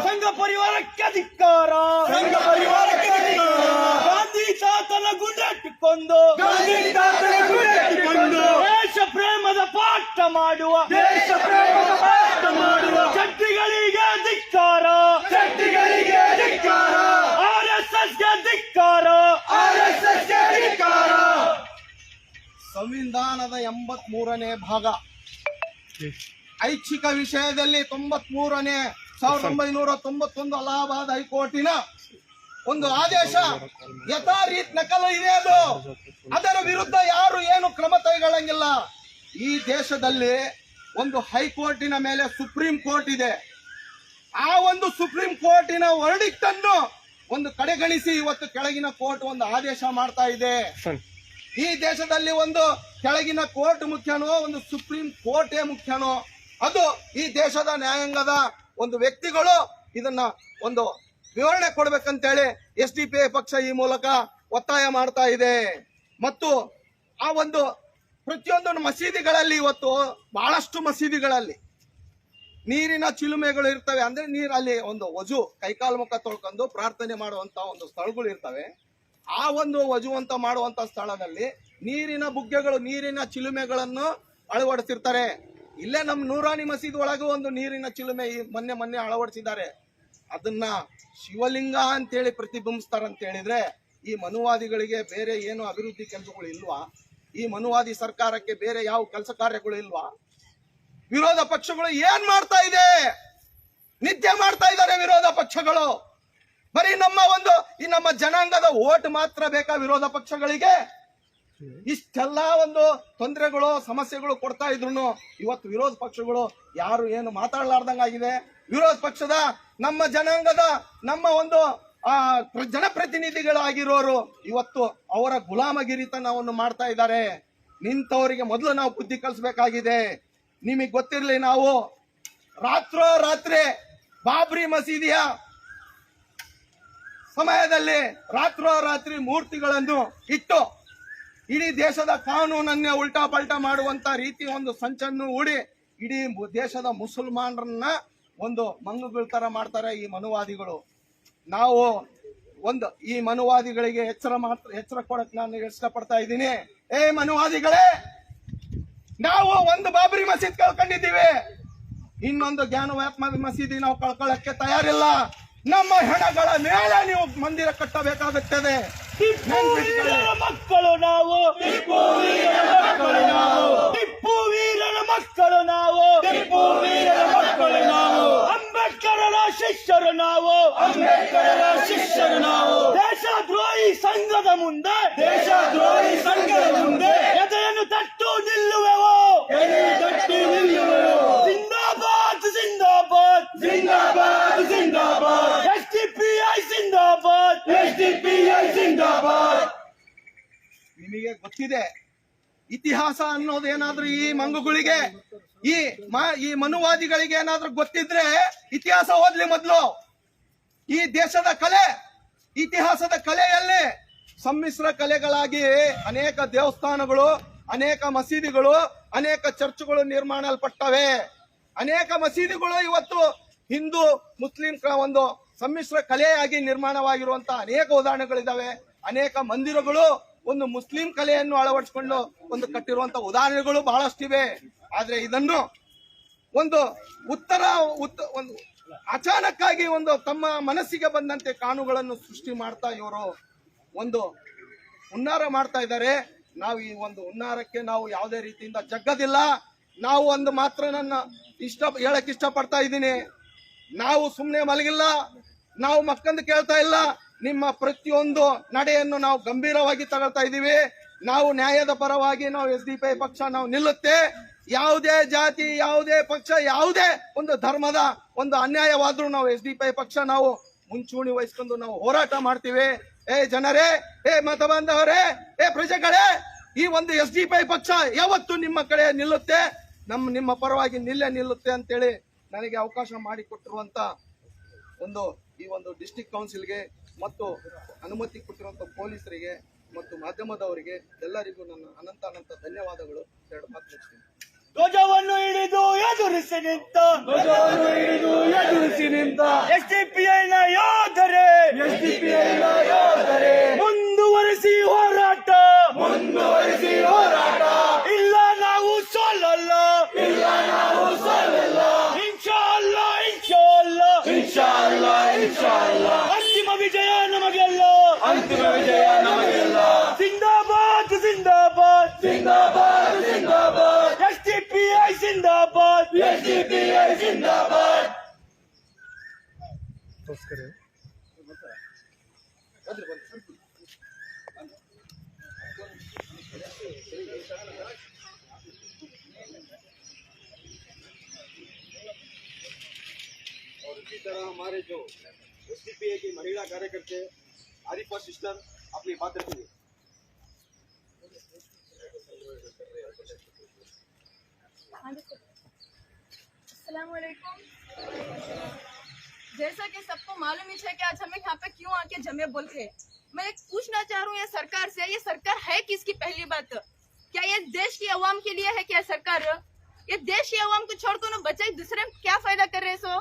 Speaker 2: ಸಂಘ ಪರಿವಾರಕ್ಕೆ ಧಿಕ್ಕಾರ,
Speaker 3: ಗಾಂಧಿ ತಾತನ ಗುಂಡೆಟ್ಟಿಕೊಂಡು ದೇಶ ಪ್ರೇಮದ ಪಾಠ ಮಾಡುವ ಚಟ್ಟಿಗಳಿಗೆ ಧಿಕ್ಕಾರ, RSSಗೆ ಧಿಕ್ಕಾರ.
Speaker 2: ಸಂವಿಧಾನದ 83ನೇ ಭಾಗ ಐಚ್ಛಿಕ ವಿಷಯದಲ್ಲಿ 1991 ಅಲಹಾಬಾದ್ ಹೈಕೋರ್ಟಿನ ಒಂದು ಆದೇಶ ಯಥಾರೀತ್ ನಕಲು ಇದೆ. ಅದರ ವಿರುದ್ಧ ಯಾರು ಏನು ಕ್ರಮ ಕೈಗೊಳ್ಳಂಗಿಲ್ಲ. ಈ ದೇಶದಲ್ಲಿ ಒಂದು ಹೈಕೋರ್ಟಿನ ಮೇಲೆ ಸುಪ್ರೀಂ ಕೋರ್ಟ್ ಇದೆ. ಆ ಒಂದು ಸುಪ್ರೀಂ ಕೋರ್ಟಿನ ವರ್ಡಿಕ್ಟ್ ಅನ್ನು ಒಂದು ಕಡೆಗಣಿಸಿ ಇವತ್ತು ಕೆಳಗಿನ ಕೋರ್ಟ್ ಒಂದು ಆದೇಶ ಮಾಡ್ತಾ ಇದೆ. ಈ ದೇಶದಲ್ಲಿ ಒಂದು ಕೆಳಗಿನ ಕೋರ್ಟ್ ಮುಖ್ಯನೋ, ಒಂದು ಸುಪ್ರೀಂ ಕೋರ್ಟೇ ಮುಖ್ಯನೋ, ಅದು ಈ ದೇಶದ ನ್ಯಾಯಾಂಗದ ಒಂದು ವ್ಯಕ್ತಿಗಳು ಇದನ್ನ ಒಂದು ವಿವರಣೆ ಕೊಡ್ಬೇಕಂತೇಳಿ SDPI ಪಕ್ಷ ಈ ಮೂಲಕ ಒತ್ತಾಯ ಮಾಡ್ತಾ ಇದೆ. ಮತ್ತು ಆ ಒಂದು ಪ್ರತಿಯೊಂದು ಮಸೀದಿಗಳಲ್ಲಿ ಇವತ್ತು ಬಹಳಷ್ಟು ಮಸೀದಿಗಳಲ್ಲಿ ನೀರಿನ ಚಿಲುಮೆಗಳು ಇರ್ತವೆ. ಅಂದ್ರೆ ನೀರಲ್ಲಿ ಒಂದು ವಜು ಕೈಕಾಲು ಮುಖ ತೊಳ್ಕೊಂಡು ಪ್ರಾರ್ಥನೆ ಮಾಡುವಂತ ಒಂದು ಸ್ಥಳಗಳು ಇರ್ತವೆ. ಆ ಒಂದು ವಜು ಅಂತ ಮಾಡುವಂತ ಸ್ಥಳದಲ್ಲಿ ನೀರಿನ ಬುಗ್ಗೆಗಳು, ನೀರಿನ ಚಿಲುಮೆಗಳನ್ನು ಅಳವಡಿಸಿರ್ತಾರೆ. ಇಲ್ಲೇ ನಮ್ಮ ನೂರಾನಿ ಮಸೀದಿ ಒಳಗೂ ಒಂದು ನೀರಿನ ಚಿಲುಮೆ ಮೊನ್ನೆ ಅಳವಡಿಸಿದ್ದಾರೆ. ಅದನ್ನ ಶಿವಲಿಂಗ ಅಂತೇಳಿ ಪ್ರತಿಬಿಂಬಿಸ್ತಾರಂತ ಹೇಳಿದ್ರೆ, ಈ ಮನುವಾದಿಗಳಿಗೆ ಬೇರೆ ಏನು ಅಭಿವೃದ್ಧಿ ಕೆಲಸಗಳು ಇಲ್ವಾ? ಈ ಮನುವಾದಿ ಸರ್ಕಾರಕ್ಕೆ ಬೇರೆ ಯಾವ ಕೆಲಸ ಕಾರ್ಯಗಳು ಇಲ್ವಾ? ವಿರೋಧ ಪಕ್ಷಗಳು ಏನ್ ಮಾಡ್ತಾ ಇದೆ? ನಿದ್ದೆ ಮಾಡ್ತಾ ಇದ್ದಾರೆ ವಿರೋಧ ಪಕ್ಷಗಳು. ಬರೀ ನಮ್ಮ ಜನಾಂಗದ ಓಟ್ ಮಾತ್ರ ಬೇಕಾ ವಿರೋಧ ಪಕ್ಷಗಳಿಗೆ? ಇಷ್ಟೆಲ್ಲ ತೊಂದರೆಗಳು ಸಮಸ್ಯೆಗಳು ಕೊಡ್ತಾ ಇದ್ರು ಇವತ್ತು ವಿರೋಧ ಪಕ್ಷಗಳು ಯಾರು ಏನು ಮಾತಾಡಲಾರ್ದಂಗಾಗಿದೆ. ವಿರೋಧ ಪಕ್ಷದ ನಮ್ಮ ಜನಾಂಗದ ನಮ್ಮ ಜನಪ್ರತಿನಿಧಿಗಳಾಗಿರೋರು ಇವತ್ತು ಅವರ ಗುಲಾಮಗಿರಿತನವನ್ನು ಮಾಡ್ತಾ ಇದ್ದಾರೆ. ನಿಂತವರಿಗೆ ಮೊದಲು ನಾವು ಬುದ್ಧಿ ಕಲಿಸಬೇಕಾಗಿದೆ. ನಿಮಗೆ ಗೊತ್ತಿರಲಿ, ನಾವು ರಾತ್ರೋರಾತ್ರಿ ಬಾಬ್ರಿ ಮಸೀದಿಯ ಸಮಯದಲ್ಲಿ ರಾತ್ರೋರಾತ್ರಿ ಮೂರ್ತಿಗಳನ್ನು ಇಟ್ಟು ಇಡೀ ದೇಶದ ಕಾನೂನನ್ನೇ ಉಲ್ಟಾ ಪಲ್ಟಾ ಮಾಡುವಂತ ರೀತಿ ಸಂಚನ್ನು ಹೂಡಿ ಇಡೀ ದೇಶದ ಮುಸಲ್ಮಾನರನ್ನ ಮಂಗುಗಳ ತರ ಮಾಡ್ತಾರೆ ಈ ಮನುವಾದಿಗಳು. ನಾವು ಈ ಮನುವಾದಿಗಳಿಗೆ ಎಚ್ಚರ ಕೊಡಕ್ ನಾನು ಇಷ್ಟಪಡ್ತಾ ಇದ್ದೀನಿ. ಮನುವಾದಿಗಳೇ, ನಾವು ಬಾಬ್ರಿ ಮಸೀದ್ ಕಳ್ಕೊಂಡಿದ್ದೀವಿ, ಇನ್ನೊಂದು ಜ್ಞಾನವಾತ್ಮ ಮಸೀದಿ ನಾವು ಕಳ್ಕೊಳ್ಳಕ್ಕೆ ತಯಾರಿಲ್ಲ. ನಮ್ಮ ಹೆಣಗಳ ಮೇಲೆ ನೀವು ಮಂದಿರ ಕಟ್ಟಬೇಕಾಗುತ್ತದೆ.
Speaker 3: ಮಕ್ಕಳು ನಾವು, ಟಿಪ್ಪು ವೀರನ ಮಕ್ಕಳು ನಾವು, ಅಂಬೇಡ್ಕರರ ಶಿಷ್ಯರು ನಾವು, ದೇಶದ್ರೋಹಿ ಸಂಘದ ಮುಂದೆ ಎದೆಯನ್ನು ತಟ್ಟು ನಿಲ್ಲುವೆವು. ಜಿಂದಾಬಾದ್ ಜಿಂದಾಬಾದ್ ಜಿಂದಾಬಾದ್ ಜಿಂದಾಬಾದ್, SDPI ಜಿಂದಾಬಾದ್, SDPI ಜಿಂದಾಬಾದ್.
Speaker 2: ನಿಮಗೆ ಗೊತ್ತಿದೆ ಇತಿಹಾಸ ಅನ್ನೋದು ಏನಾದ್ರೂ ಈ ಮಂಗುಗಳಿಗೆ ಈ ಮನುವಾದಿಗಳಿಗೆ ಏನಾದ್ರೂ ಗೊತ್ತಿದ್ರೆ ಇತಿಹಾಸ ಓದ್ಲಿ ಮೊದಲು. ಈ ದೇಶದ ಕಲೆ, ಇತಿಹಾಸದ ಕಲೆಯಲ್ಲಿ ಸಮ್ಮಿಶ್ರ ಕಲೆಗಳಾಗಿ ಅನೇಕ ದೇವಸ್ಥಾನಗಳು, ಅನೇಕ ಮಸೀದಿಗಳು, ಅನೇಕ ಚರ್ಚ್ಗಳು ನಿರ್ಮಾಣಲ್ಪಟ್ಟವೆ. ಅನೇಕ ಮಸೀದಿಗಳು ಇವತ್ತು ಹಿಂದೂ ಮುಸ್ಲಿಂ ಸಮ್ಮಿಶ್ರ ಕಲೆಯಾಗಿ ನಿರ್ಮಾಣವಾಗಿರುವಂತಹ ಅನೇಕ ಉದಾಹರಣೆಗಳಿದಾವೆ. ಅನೇಕ ಮಂದಿರಗಳು ಮುಸ್ಲಿಂ ಕಲೆಯನ್ನು ಅಳವಡಿಸಿಕೊಂಡು ಕಟ್ಟಿರುವಂತಹ ಉದಾಹರಣೆಗಳು ಬಹಳಷ್ಟಿವೆ. ಆದ್ರೆ ಇದನ್ನು ಅಚಾನಕ್ಕಾಗಿ ತಮ್ಮ ಮನಸ್ಸಿಗೆ ಬಂದಂತೆ ಕಾನೂನುಗಳನ್ನು ಸೃಷ್ಟಿ ಮಾಡ್ತಾ ಇವರು ಹುನ್ನಾರ ಮಾಡ್ತಾ ಇದ್ದಾರೆ. ನಾವು ಈ ಹುನ್ನಾರಕ್ಕೆ ನಾವು ಯಾವುದೇ ರೀತಿಯಿಂದ ಜಗ್ಗದಿಲ್ಲ. ನಾವು ಮಾತ್ರ ಹೇಳಕ್ ಇಷ್ಟಪಡ್ತಾ ಇದ್ದೀನಿ, ನಾವು ಸುಮ್ಮನೆ ಮಲಗಿಲ್ಲ, ನಾವು ಮಕ್ಕಂದು ಕೇಳ್ತಾ ಇಲ್ಲ. ನಿಮ್ಮ ಪ್ರತಿಯೊಂದು ನಡೆಯನ್ನು ನಾವು ಗಂಭೀರವಾಗಿ ತಗೊಳ್ತಾ ಇದ್ದೀವಿ. ನಾವು ನ್ಯಾಯದ ಪರವಾಗಿ ನಾವು SDPI ಪಕ್ಷ ನಾವು ನಿಲ್ಲುತ್ತೆ. ಯಾವುದೇ ಜಾತಿ, ಯಾವುದೇ ಪಕ್ಷ, ಯಾವುದೇ ಧರ್ಮದ ಅನ್ಯಾಯವಾದ್ರೂ ನಾವು SDPI ಪಕ್ಷ ನಾವು ಮುಂಚೂಣಿ ವಹಿಸ್ಕೊಂಡು ನಾವು ಹೋರಾಟ ಮಾಡ್ತೀವಿ. ಜನರೇ, ಮತ ಬಾಂಧವರೇ, ಪ್ರಜೆಗಳೇ, ಈ SDPI ಪಕ್ಷ ಯಾವತ್ತು ನಿಮ್ಮ ಕಡೆ ನಿಲ್ಲುತ್ತೆ, ನಿಮ್ಮ ಪರವಾಗಿ ನಿಲ್ಲುತ್ತೆ ಅಂತೇಳಿ ನನಗೆ ಅವಕಾಶ ಮಾಡಿಕೊಟ್ಟಿರುವಂತ ಈ ಡಿಸ್ಟ್ರಿಕ್ಟ್ ಕೌನ್ಸಿಲ್ಗೆ ಮತ್ತು ಅನುಮತಿ ಕೊಟ್ಟಿರುವಂತ ಪೊಲೀಸರಿಗೆ ಮತ್ತು ಮಾಧ್ಯಮದವರಿಗೆ ಎಲ್ಲರಿಗೂ ನನ್ನ ಅನಂತ ಧನ್ಯವಾದಗಳು. ಎರಡು ಮಾತು ಮುಗಿಸ್ತೀನಿ.
Speaker 3: ಧ್ವಜವನ್ನು ಹಿಡಿದು ಎದುರಿಸಿ ನಿಂತ SDPI ನ ಯೋಧರೇ, ಮುಂದುವರಿಸಿ ಹೋರಾಟ, ಇಲ್ಲ ನಾವು ಸೋಲಲ್ಲ, ಇನ್ಶಾಅಲ್ಲಾ ಅಂತಿಮ ವಿಜಯ ನಮಗೆಲ್ಲ. ಜಿಂದಾಬಾದ್ ಜಿಂದಾಬಾದ್ ಜಿಂದಾಬಾದ್ ಜಿಂದಾಬಾದ್, SDPI ಜಿಂದಾಬಾದ್, SDPI ಜಿಂದಾಬಾದ್. और इसी तरह हमारे जो SDPI की महिला कार्यकर्ता आरिफा सिस्टर अपनी बात रखेंगे.
Speaker 5: अस्सलाम वालेकुम। जैसा कि सबको मालूम ही है कि आज हमें यहाँ पे क्यों आके जमे बोल के, मैं पूछना चाह रहा हूँ ये सरकार से, ये सरकार है किसकी? पहली बात, क्या ये देश की अवाम के लिए है क्या सरकार? ये देश की अवाम को छोड़कर ना बच्चे दूसरे क्या फायदा कर रहे सो?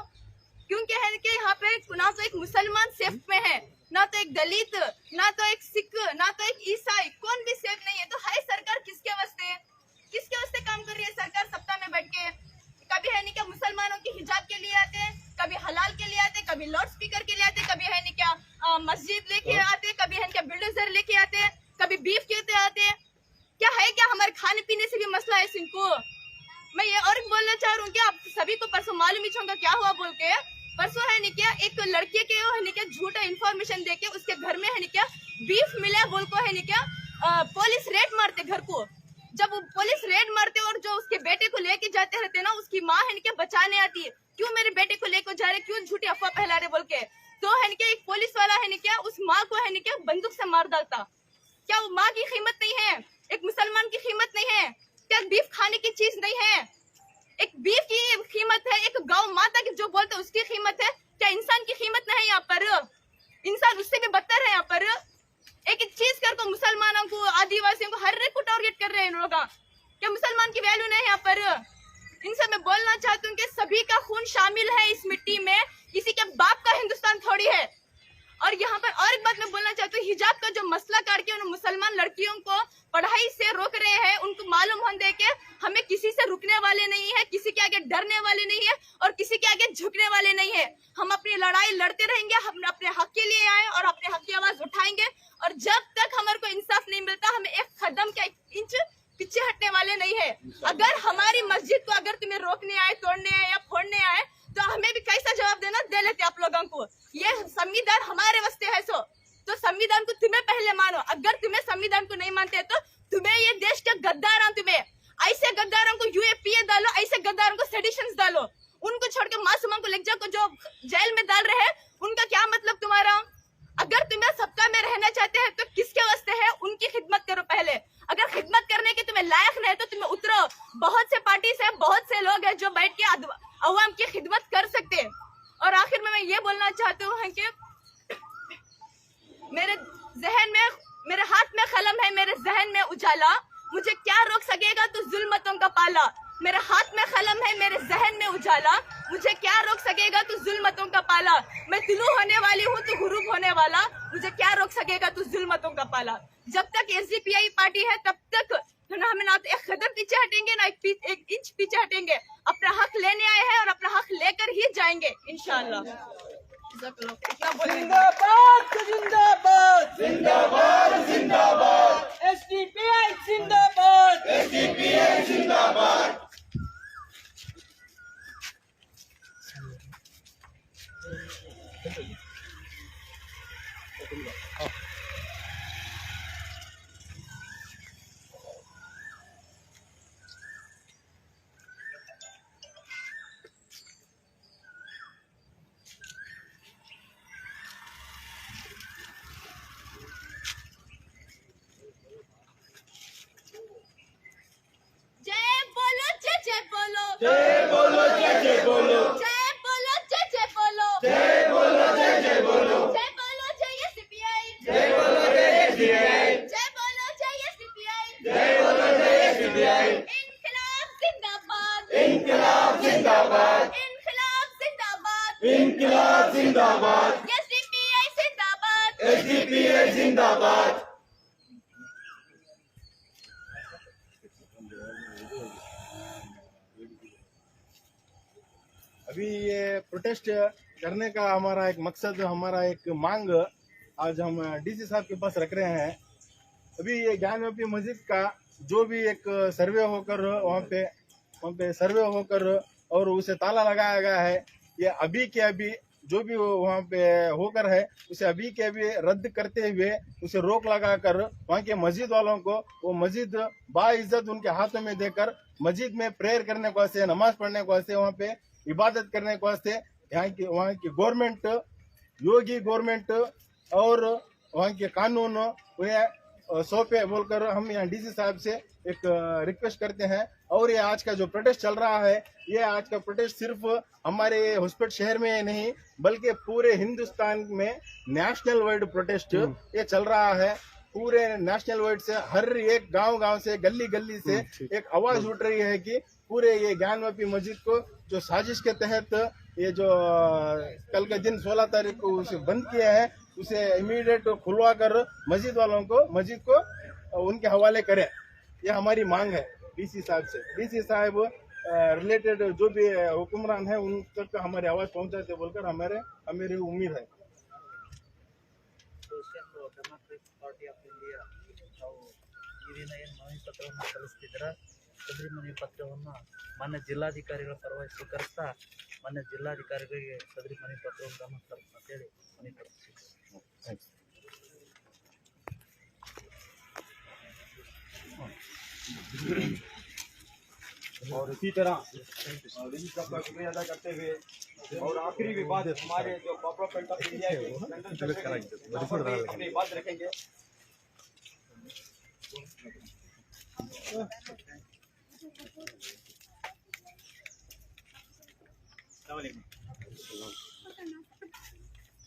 Speaker 5: क्योंकि है कि यहाँ पे ना तो एक मुसलमान सेफ में है, ना तो एक दलित, ना तो एक सिख, ना तो एक ईसाई, कौन भी सेफ नहीं है। तो है सरकार किसके वास्ते काम कर रही है सरकार सत्ता में बैठ के? कभी है नहीं क्या मुसलमानों की हिजाब के लिए आते हैं, कभी हलाल के लिए आते, कभी लाउड स्पीकर के लिए आते, कभी है नहीं क्या मस्जिद लेके आते, कभी है क्या बिल्डोजर लेके आते, कभी बीफ के आते। क्या है क्या हमारे खाने पीने से भी मसला है इनको? मैं ये और बोलना चाह रही हूँ कि आप सभी को परसों मालूम ही होगा क्या हुआ बोल के। परसों है नहीं क्या एक लड़के के है नहीं क्या झूठा इन्फॉर्मेशन देके उसके घर में है नहीं क्या बीफ मिला बोल को है नहीं क्या पुलिस रेड मारते घर को। जब वो पुलिस रेड मारते और जो उसके बेटे को लेके जाते रहते ना उसकी माँ है नहीं क्या बचाने आती है, क्यों मेरे बेटे को लेकर जा रहे, क्यों झूठी अफवाह फैला रहे बोल के। तो है नहीं क्या एक पुलिस वाला है नहीं क्या उस माँ को है नहीं क्या बंदूक से मार डालता। क्या वो माँ की कीमत नहीं है? एक मुसलमान की कीमत नहीं है? क्या बीफ खाने की चीज नहीं है? एक बीफ की कीमत है, एक गौ माता की जो बोलते उसकी कीमत है। क्या इंसान की कीमत नहीं है यहाँ पर? इंसान उससे भी बदतर है यहाँ पर। एक एक चीज कर को मुसलमानों को आदिवासियों को हर एक को टारगेट कर रहे हैं इन लोग। क्या मुसलमान की वैल्यू नहीं है यहाँ पर? इनसे मैं बोलना चाहती हूँ कि सभी का खून शामिल है इस मिट्टी में, किसी के बाप का हिंदुस्तान थोड़ी है। और यहाँ पर और एक बात मैं बोलना चाहती हूँ, हिजाब का जो मसला करके उन मुसलमान लड़कियों को पढ़ाई से रोक रहे हैं, उनको मालूम होने दे के हमें किसी से रुकने वाले नहीं है, किसी के आगे डरने वाले नहीं है और किसी के आगे झुकने वाले नहीं है। हम अपनी लड़ाई लड़ते रहेंगे, हम अपने हक के लिए आए और अपने हक की आवाज उठाएंगे। और जब तक हमारे को इंसाफ नहीं मिलता हम एक कदम का 1 इंच पीछे हटने वाले नहीं है। अगर हमारी मस्जिद को अगर तुम्हें रोकने आए, तोड़ने आए या फोड़ने आए तो हमें भी कैसा जवाब देना दे लेते आप लोगों को। ये संविधान हमारे वास्ते है तो संविधान को तुम्हें पहले मानो। अगर तुम्हें संविधान को नहीं मानते तो तुम्हें ये देश के गद्दार तुम्हें ऐसे गद्दारों को यूएपीए डालो, ऐसे गद्दारों को सेडिशंस डालो, उनको छोड़ के मासूमों को लेकर को जो जेल में डाल रहे हैं उनका क्या मतलब तुम्हारा? अगर तुम्हें सबका में रहना चाहते हैं तो किसके वास्ते है? उनकी खिदमत करो पहले। अगर खिदमत करने के तुम्हें लायक नहीं तो तुम्हें उतरो। बहुत से पार्टी से बहुत से लोग हैं जो बैठ के अवाम की खिदमत कर सकते हैं। और आखिर में मैं ये बोलना चाहती हूँ कि मेरे जहन में, मेरे हाथ में कलम है, मेरे जहन में उजाला, मुझे क्या रोक सकेगा तो जुल्मतों का पाला। मेरे हाथ में कलम है, मेरे जहन में उजाला, मुझे क्या रोक सकेगा तो जुल्मतों का पाला। मैं तुलू होने वाली हूँ तो गुरूब होने वाला, मुझे क्या रोक सकेगा तो जुल्मतों का पाला। जब तक एसडीपीआई पार्टी है तब तक हम ना तो 1 कदम पीछे हटेंगे ना 1 इंच पीछे हटेंगे। अपना हक लेने आए हैं और अपना हक लेकर ही जाएंगे इंशाअल्लाह।
Speaker 2: जिंदाबाद जिंदाबाद जिंदाबाद जिंदाबाद एसडीपीआई जिंदाबाद एसडीपीआई जिंदाबाद।
Speaker 5: जय बोलो जय बोलो,
Speaker 2: जय बोलो जय बोलो,
Speaker 5: जय बोलो जय बोलो,
Speaker 2: जय बोलो जय बोलो,
Speaker 5: जय बोलो जय एसडीपीआई,
Speaker 2: जय बोलो जय एसडीपीआई,
Speaker 5: जय बोलो जय एसडीपीआई,
Speaker 2: जय बोलो जय एसडीपीआई।
Speaker 5: इनकलाब जिंदाबाद,
Speaker 2: इनकलाब जिंदाबाद,
Speaker 5: इनकलाब जिंदाबाद,
Speaker 2: इनकलाब जिंदाबाद,
Speaker 5: एसडीपीआई जिंदाबाद।
Speaker 2: एसडीपीआई जिंदाबाद।
Speaker 4: अभी ये प्रोटेस्ट करने का हमारा एक मकसद, हमारा एक मांग आज हम डीसी साहब के पास रख रहे हैं। अभी ये ज्ञानव्यापी मस्जिद का जो भी एक सर्वे होकर वहाँ पे सर्वे होकर और उसे ताला लगाया गया है, ये अभी के अभी जो भी वहाँ पे होकर है उसे अभी के अभी रद्द करते हुए उसे रोक लगाकर वहाँ के मस्जिद वालों को वो मस्जिद बाइज्जत उनके हाथों में देकर मस्जिद में प्रेयर करने को वास्ते, नमाज पढ़ने को वास्ते, वहाँ पे इबादत करने को वास्ते वहाँ की गवर्नमेंट, योगी गवर्नमेंट और वहाँ के कानून वे सौंपे बोलकर हम यहाँ डीसी साहब से एक रिक्वेस्ट करते हैं। और ये आज का जो प्रोटेस्ट चल रहा है, ये आज का प्रोटेस्ट सिर्फ हमारे होस्पेट शहर में नहीं बल्कि पूरे हिंदुस्तान में नेशनल वाइड प्रोटेस्ट ये चल रहा है। पूरे नेशनल वाइड से हर एक गांव से, गली गली से एक आवाज उठ रही है कि पूरे ये ज्ञानव्यापी मस्जिद को जो साजिश के तहत ये जो कल के दिन 16 तारीख को उसे बंद किया है उसे इमीडिएट खुलवा कर मस्जिद वालों को, मस्जिद को उनके हवाले करें। ये हमारी मांग है डीसी साहब से। डीसी साहब रिलेटेड जो भी हुक्मरान है उन तक हमारी आवाज पहुंचाते बोलकर हमारी उम्मीद है।
Speaker 6: ಡೆಮಾಕ್ರೆಟಿಕ್ ಪಾರ್ಟಿ ಆಫ್ ಇಂಡಿಯಾ ನಾವು ಈ ದಿನ ಏನು ಮನವಿ ಪತ್ರವನ್ನು ಸಲ್ಲಿಸ್ತಿದ್ದೀರಾ ಸದರಿ ಮನವಿ ಪತ್ರವನ್ನು ಮಾನ್ಯ ಜಿಲ್ಲಾಧಿಕಾರಿಗಳ ಪರವಾಗಿ ಸ್ವೀಕರಿಸ್ತಾ ಮಾನ್ಯ ಜಿಲ್ಲಾಧಿಕಾರಿಗಳಿಗೆ ಸದರಿ ಮನವಿ ಪತ್ರವನ್ನು ಗಮನ ತರಬೇಕು ಅಂತೇಳಿ ಮನವಿ ಪತ್ರ.
Speaker 3: और इसी तरह विधि का शुक्रिया अदा करते हुए और आखिरी विवाद हमारे जो पॉपुलर फ्रंट ऑफ इंडिया के अपनी बात रखेंगे।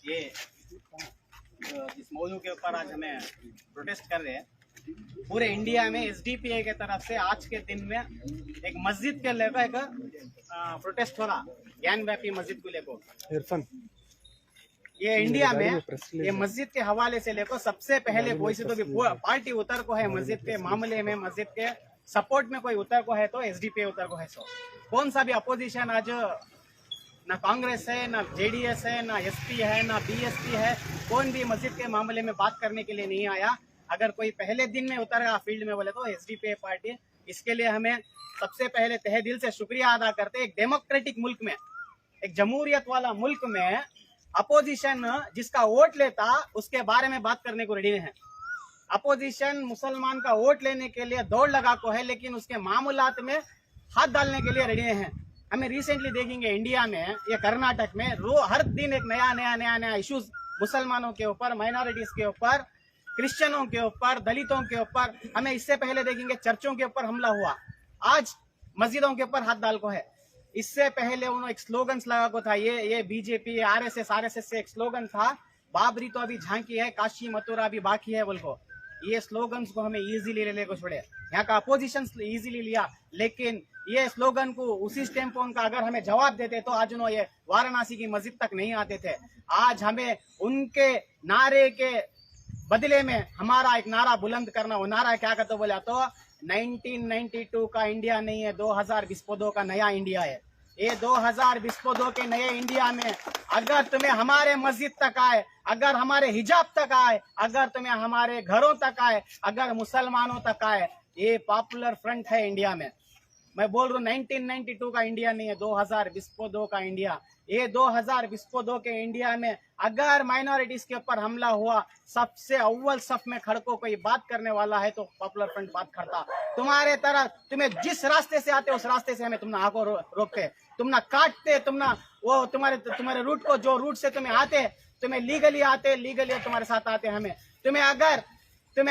Speaker 7: ये इस मौजू के ऊपर आज हमें प्रोटेस्ट कर रहे हैं। पूरे इंडिया में एसडीपीए के तरफ से आज के दिन में एक मस्जिद के लेकर एक प्रोटेस्ट हो रहा, ज्ञान व्यापी मस्जिद को लेकर।
Speaker 1: इरफान
Speaker 7: ये इंडिया में ये मस्जिद के हवाले से लेकर सबसे पहले कोई से तो भी पार्टी उतर को है मस्जिद के मामले में, मस्जिद के सपोर्ट में कोई उतर को है तो एसडीपीए उतर को है। सो कौन सा भी अपोजिशन आज ना कांग्रेस है, ना जेडीएस है, ना एसपी है, ना बीएसपी है, कौन भी मस्जिद के मामले में बात करने के लिए नहीं आया। अगर कोई पहले दिन में उतरेगा फील्ड में बोले तो एसडीपीए पार्टी, इसके लिए हमें सबसे पहले तहे दिल से शुक्रिया अदा करते। एक डेमोक्रेटिक मुल्क में, एक जमहूरियत वाला मुल्क में अपोजिशन जिसका वोट लेता उसके बारे में बात करने को रेडी है। अपोजिशन मुसलमान का वोट लेने के लिए दौड़ लगा को है, लेकिन उसके मामूलात में हाथ डालने के लिए रेडी हैं। हमें रिसेंटली देखेंगे इंडिया में, ये कर्नाटक में हर दिन एक नया इश्यूज मुसलमानों के ऊपर, माइनॉरिटीज के ऊपर, क्रिश्चियनों के ऊपर, दलितों के ऊपर। हमें इससे पहले देखेंगे चर्चों के ऊपर हमला हुआ, आज मस्जिदों के ऊपर हाथ डाल को है। इससे पहले उन्होंने एक स्लोगन्स लगा को था, ये बीजेपी आरएसएस से एक स्लोगन था, बाबरी तो अभी झांकी है, काशी मथुरा अभी बाकी है बोल को। ये स्लोगन्स को हमें इजीली लेने को छोड़े, यहाँ का अपोजिशन इजीली लिया, लेकिन ये स्लोगन को उसी स्टेम पे उनका अगर हमें जवाब देते तो आज उन्होंने ये वाराणसी की मस्जिद तक नहीं आते थे। आज हमें उनके नारे के बदले में हमारा एक नारा बुलंद करना, वो नारा क्या कहते बोला तो 1992 का इंडिया नहीं है, 2022 का नया इंडिया है। ये 2022 के नए इंडिया में अगर तुम्हें हमारे मस्जिद तक आए, अगर हमारे हिजाब तक आए, अगर तुम्हें हमारे घरों तक आए, अगर मुसलमानों तक आए, ये पॉपुलर फ्रंट है इंडिया में। मैं बोल रहा हूँ 1992 का इंडिया नहीं है, 2022 का इंडिया। ये 2022 के इंडिया में अगर माइनॉरिटीज के ऊपर हमला हुआ, सबसे अव्वल सफ में खड़को कोई बात करने वाला है तो पॉपुलर फ्रंट बात करता। तुम्हारे तरह तुम्हें जिस रास्ते से आते उस रास्ते से हमें तुमने आंखों रोकते, तुमने काटते, तुमने वो तुम्हारे रूट को, जो रूट से तुम्हें आते, तुम्हें लीगली आते, लीगली तुम्हारे साथ आते। हमें तुम्हें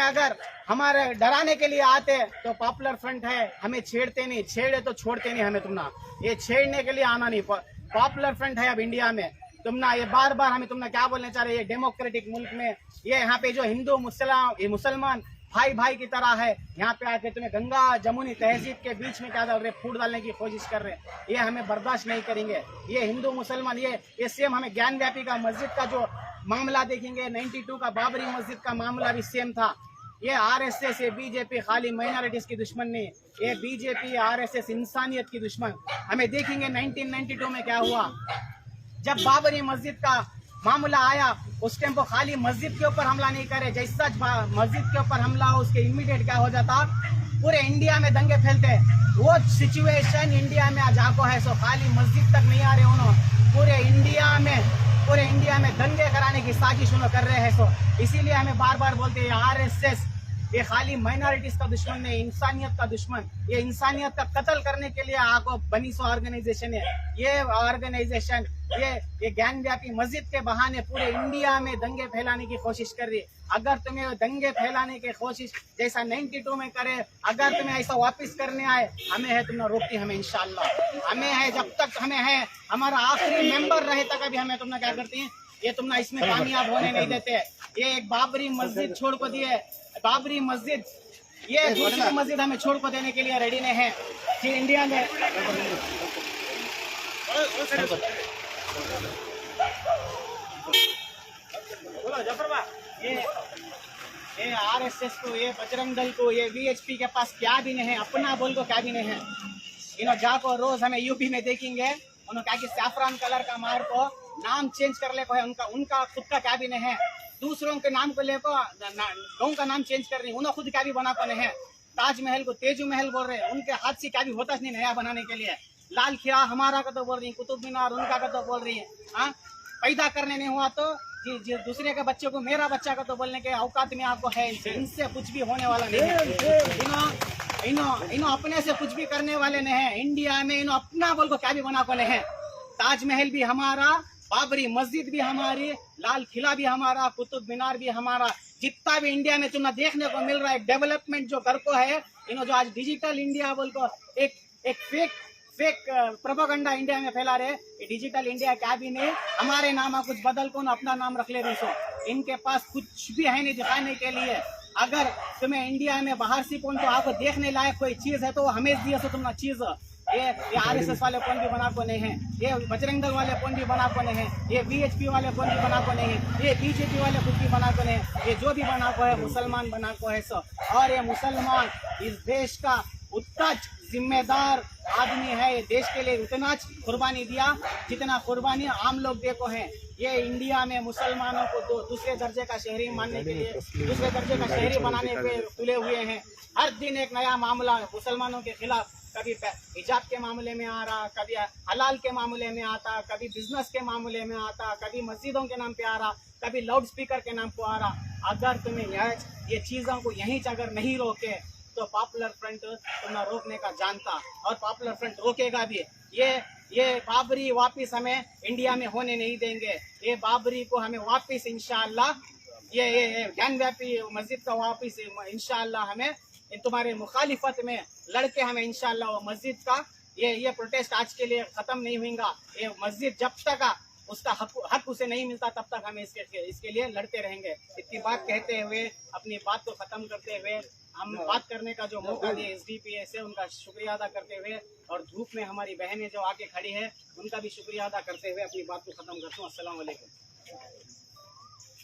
Speaker 7: अगर हमारे डराने के लिए आते तो पॉपुलर फ्रंट है, हमें छेड़ते नहीं, छेड़े तो छोड़ते नहीं हमें। तुमना ये छेड़ने के लिए आना नहीं, पॉपुलर फ्रंट है अब इंडिया में। तुमना ये बार बार हमें तुमने क्या बोलने चाह रहे, ये डेमोक्रेटिक मुल्क में ये यहाँ पे जो हिंदू मुसलमान भाई भाई की तरह है, यहाँ पे आके तुम्हें गंगा जमुनी तहजीब के बीच में क्या डाल रहे, फूट डालने की कोशिश कर रहे। ये हमें बर्दाश्त नहीं करेंगे। ये हिंदू मुसलमान ये सेम हमें ज्ञान व्यापी का मस्जिद का जो मामला देखेंगे, 92 का बाबरी मस्जिद का मामला भी सेम था। ये आरएसएस, ये बीजेपी खाली माइनॉरिटीज की दुश्मन नहीं, ये बीजेपी आरएसएस इंसानियत की दुश्मन। हमें देखेंगे 1992 में क्या हुआ, जब बाबरी मस्जिद का मामला आया, उस टाइम को खाली मस्जिद के ऊपर हमला नहीं करे, जैसा मस्जिद के ऊपर हमला हो उसके इमीडिएट क्या हो जाता, पूरे इंडिया में दंगे फैलते। वो सिचुएशन इंडिया में आज आको है। सो खाली मस्जिद तक नहीं आ रहे उन्होंने, पूरे इंडिया में दंगे कराने की साजिश उन्होंने कर रहे हैं। सो इसीलिए हमें बार बार बोलते हैं आरएसएस ये खाली माइनॉरिटीज का दुश्मन नहीं, इंसानियत का दुश्मन। ये इंसानियत का कत्ल करने के लिए आपको बनी सो ऑर्गेनाइजेशन है। ये ऑर्गेनाइजेशन ये ज्ञान व्यापी मस्जिद के बहाने पूरे इंडिया में दंगे फैलाने की कोशिश कर रही है। अगर तुम्हें दंगे फैलाने की कोशिश जैसा 92 में करे, अगर तुम्हें ऐसा वापस करने आए, हमें है तुमने रोकती, हमें इंशाल्लाह हमें है, जब तक हमें है हमारा आखिरी मेंबर रहे तक अभी हमें तुमने क्या करती है, ये तुमने इसमें कामयाब होने नहीं देते। ये एक बाबरी मस्जिद छोड़ को दिए, बाबरी मस्जिद, ये दूसरी मस्जिद हमें छोड़ को देने के लिए रेडी नहीं है। कि इंडिया में ये आरएसएस को, ये बजरंग दल को, ये वीएचपी के पास क्या भी नहीं है, अपना बोल को क्या भी नहीं है। इन्होंने जाको रोज हमें यूपी में देखेंगे, उन्होंने कहा कि सैफरान कलर का मार को नाम चेंज कर ले को है, उनका खुद का क्या भी नहीं है। दूसरों के नाम को लेकर गाँव का नाम चेंज कर रही, उन्होंने खुद क्या भी बना को नहीं है। ताजमहल को तेजू महल बोल रहे हैं, उनके हाथ से क्या भी होता नहीं नया बनाने के लिए। लाल किला हमारा का तो बोल रही है, कुतुब मीनार उनका का तो बोल रही है। हाँ, पैदा करने नहीं हुआ तो जी दूसरे के बच्चे को मेरा बच्चा का तो बोलने के औकात में आपको है। इनसे कुछ भी होने वाला नहीं है। इन्हों अपने से कुछ भी करने वाले नहीं है। इंडिया में इन्हों अपना बोल को क्या भी बना को है। ताजमहल भी हमारा, बाबरी मस्जिद भी हमारी, लाल किला भी हमारा, कुतुब मीनार भी हमारा। जितना भी इंडिया में तुम्हें देखने को मिल रहा है डेवलपमेंट जो कर को है, जो आज डिजिटल इंडिया बोल को एक फेक प्रोपेगेंडा इंडिया में फैला रहे। ये डिजिटल इंडिया क्या भी नहीं, हमारे नाम कुछ बदल को अपना नाम रख ले रही सो। इनके पास कुछ भी है नहीं दिखाने के लिए। अगर तुम्हें इंडिया में बाहर से कौन तो आपको देखने लायक कोई चीज है तो हमें दिए सो तुमने चीज। ये RSS वाले कौन भी बना को नहीं है, ये बजरंग दल वाले कौन भी बना को नहीं है, ये BHP वाले कौन भी बना को नहीं है, ये BJP वाले कुछ भी बना को नहीं है। ये जो भी बना को है मुसलमान बना को है सो। और ये मुसलमान इस देश का उतना जिम्मेदार आदमी है। ये देश के लिए उतना कुर्बानी दिया जितना कुर्बानी आम लोग देखो है। ये इंडिया में मुसलमानों को दूसरे दर्जे का शहरी मानने के लिए, दूसरे दर्जे का शहरी बनाने पे तुले हुए हैं। हर दिन एक नया मामला मुसलमानों के खिलाफ, कभी हिजाब के मामले में आ रहा, कभी हलाल के मामले में आता, कभी बिजनेस के मामले में आता, कभी मस्जिदों के नाम पे आ रहा, कभी लाउड स्पीकर के नाम पे आ रहा। अगर तुम्हें ये चीजों को यहीं से अगर नहीं रोके तो पॉपुलर फ्रंट तुम्हें रोकने का जानता, और पॉपुलर फ्रंट रोकेगा भी। ये बाबरी वापिस हमें इंडिया में होने नहीं देंगे। ये बाबरी को हमें वापिस इंशाअल्लाह, ये ज्ञानव्यापी मस्जिद का वापिस इंशाअल्लाह हमें तुम्हारे मुखालिफत में लड़के हमें इंशाअल्लाह वो मस्जिद का ये प्रोटेस्ट आज के लिए खत्म नहीं होगा। ये मस्जिद जब तक उसका हक उसे नहीं मिलता तब तक हमें इसके लिए लड़ते रहेंगे। इतनी बात कहते हुए अपनी बात को खत्म करते हुए, हम बात करने का जो मौका दिए SDPA से उनका शुक्रिया अदा करते हुए, और धूप में हमारी बहनें जो आगे खड़ी है उनका भी शुक्रिया अदा करते हुए अपनी बात को खत्म करता हूँ। अस्सलाम वालेकुम।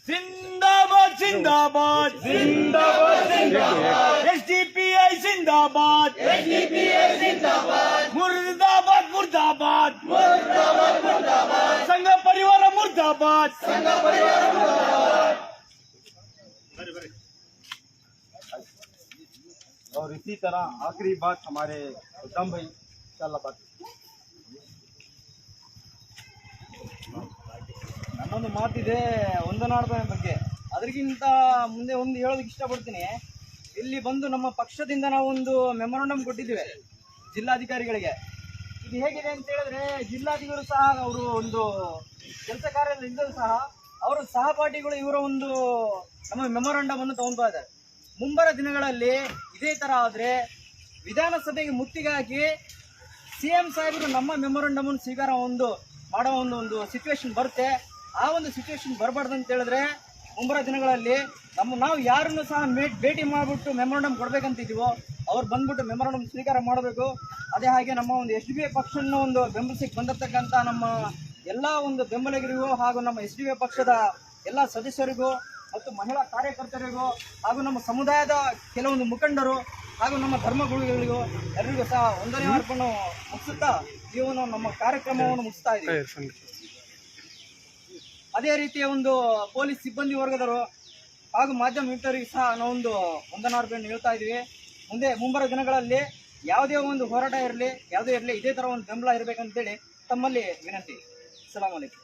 Speaker 3: जिंदाबाद जिंदाबाद जिंदाबाद जिंदाबाद, SDPA जिंदाबाद, SDPA जिंदाबाद, मुर्दाबाद मुर्दाबाद मुर्दाबाद मुर्दाबाद, संघ परिवार मुर्दाबाद, संघ परिवार मुर्दाबाद।
Speaker 2: और इसी तरह आखिरी बात हमारे उद्धम भाई इंशाल्लाह बात।
Speaker 8: ನನ್ನೊಂದು ಮಾತಿದೆ ಒಂದನಾಡ್ತನ ಬಗ್ಗೆ, ಅದಕ್ಕಿಂತ ಮುಂದೆ ಒಂದು ಹೇಳೋದಕ್ಕೆ ಇಷ್ಟಪಡ್ತೀನಿ. ಇಲ್ಲಿ ಬಂದು ನಮ್ಮ ಪಕ್ಷದಿಂದ ನಾವು ಒಂದು ಮೆಮೊರಂಡಮ್ ಕೊಟ್ಟಿದ್ದೇವೆ ಜಿಲ್ಲಾಧಿಕಾರಿಗಳಿಗೆ. ಇದು ಹೇಗಿದೆ ಅಂತ ಹೇಳಿದ್ರೆ, ಜಿಲ್ಲಾಧಿಕಾರಿಗಳು ಸಹ ಅವರು ಒಂದು ಕೆಲಸ ಕಾರ್ಯದಲ್ಲಿ ಇದ್ದರೂ ಸಹ ಅವರ ಸಹಪಾಠಿಗಳು ಇವರ ಒಂದು ನಮ್ಮ ಮೆಮೊರಂಡಮ್ ಅನ್ನು ತಗೊಂತಾ ಇದ್ದಾರೆ. ಮುಂಬರುವ ದಿನಗಳಲ್ಲಿ ಇದೇ ತರ ಆದ್ರೆ ವಿಧಾನಸಭೆಗೆ ಮುತ್ತಿಗೆ ಹಾಕಿ CM ಸಾಹೇಬರು ನಮ್ಮ ಮೆಮೊರಂಡಮ್ ಅನ್ನು ಸ್ವೀಕಾರ ಮಾಡೋ ಒಂದು ಸಿಚುವೇಶನ್ ಬರುತ್ತೆ. ಆ ಒಂದು ಸಿಚುವೇಶನ್ ಬರಬಾರ್ದು ಅಂತ ಹೇಳಿದ್ರೆ ಮುಂಬರುವ ದಿನಗಳಲ್ಲಿ ನಾವು ಯಾರನ್ನು ಸಹ ಭೇಟಿ ಮಾಡಿಬಿಟ್ಟು ಮೆಮೊರಂಡಮ್ ಕೊಡ್ಬೇಕಂತಿದ್ದೀವೋ ಅವ್ರು ಬಂದ್ಬಿಟ್ಟು ಮೆಮೊರಂಡಮ್ ಸ್ವೀಕಾರ ಮಾಡಬೇಕು. ಅದೇ ಹಾಗೆ ನಮ್ಮ ಒಂದು SDPA ಪಕ್ಷವನ್ನು ಒಂದು ಬೆಂಬಲಿಸಕ್ಕೆ ಬಂದಿರತಕ್ಕಂಥ ನಮ್ಮ ಎಲ್ಲ ಒಂದು ಬೆಂಬಲಿಗರಿಗೂ ಹಾಗೂ ನಮ್ಮ SDPA ಪಕ್ಷದ ಎಲ್ಲ ಸದಸ್ಯರಿಗೂ ಮತ್ತು ಮಹಿಳಾ ಕಾರ್ಯಕರ್ತರಿಗೂ ಹಾಗೂ ನಮ್ಮ ಸಮುದಾಯದ ಕೆಲವೊಂದು ಮುಖಂಡರು ಹಾಗೂ ನಮ್ಮ ಧರ್ಮಗುರುಗಳಿಗೂ ಎಲ್ಲರಿಗೂ ಸಹ ವಂದನೆ ಅರ್ಪಣೆ ಮುಗಿಸುತ್ತಾ ಜೀವನ ನಮ್ಮ ಕಾರ್ಯಕ್ರಮವನ್ನು ಮುಗಿಸ್ತಾ ಇದ್ದೀವಿ. ಅದೇ ರೀತಿಯ ಒಂದು ಪೊಲೀಸ್ ಸಿಬ್ಬಂದಿ ವರ್ಗದವರು ಹಾಗೂ ಮಾಧ್ಯಮ ಮಿತ್ರರಿಗೆ ಸಹ ನಾವೊಂದು ವಂದನಾರ್ಪಣೆ ಹೇಳ್ತಾ ಇದ್ದೀವಿ. ಮುಂಬರುವ ದಿನಗಳಲ್ಲಿ ಯಾವುದೇ ಒಂದು ಹೋರಾಟ ಇರಲಿ, ಯಾವುದೇ ಇರಲಿ, ಇದೇ ತರ ಒಂದು ಬೆಂಬಲ ಇರಬೇಕಂತೇಳಿ ತಮ್ಮಲ್ಲಿ ವಿನಂತಿ. ಅಸ್ಸಲಾಮು ಅಲೈಕುಂ.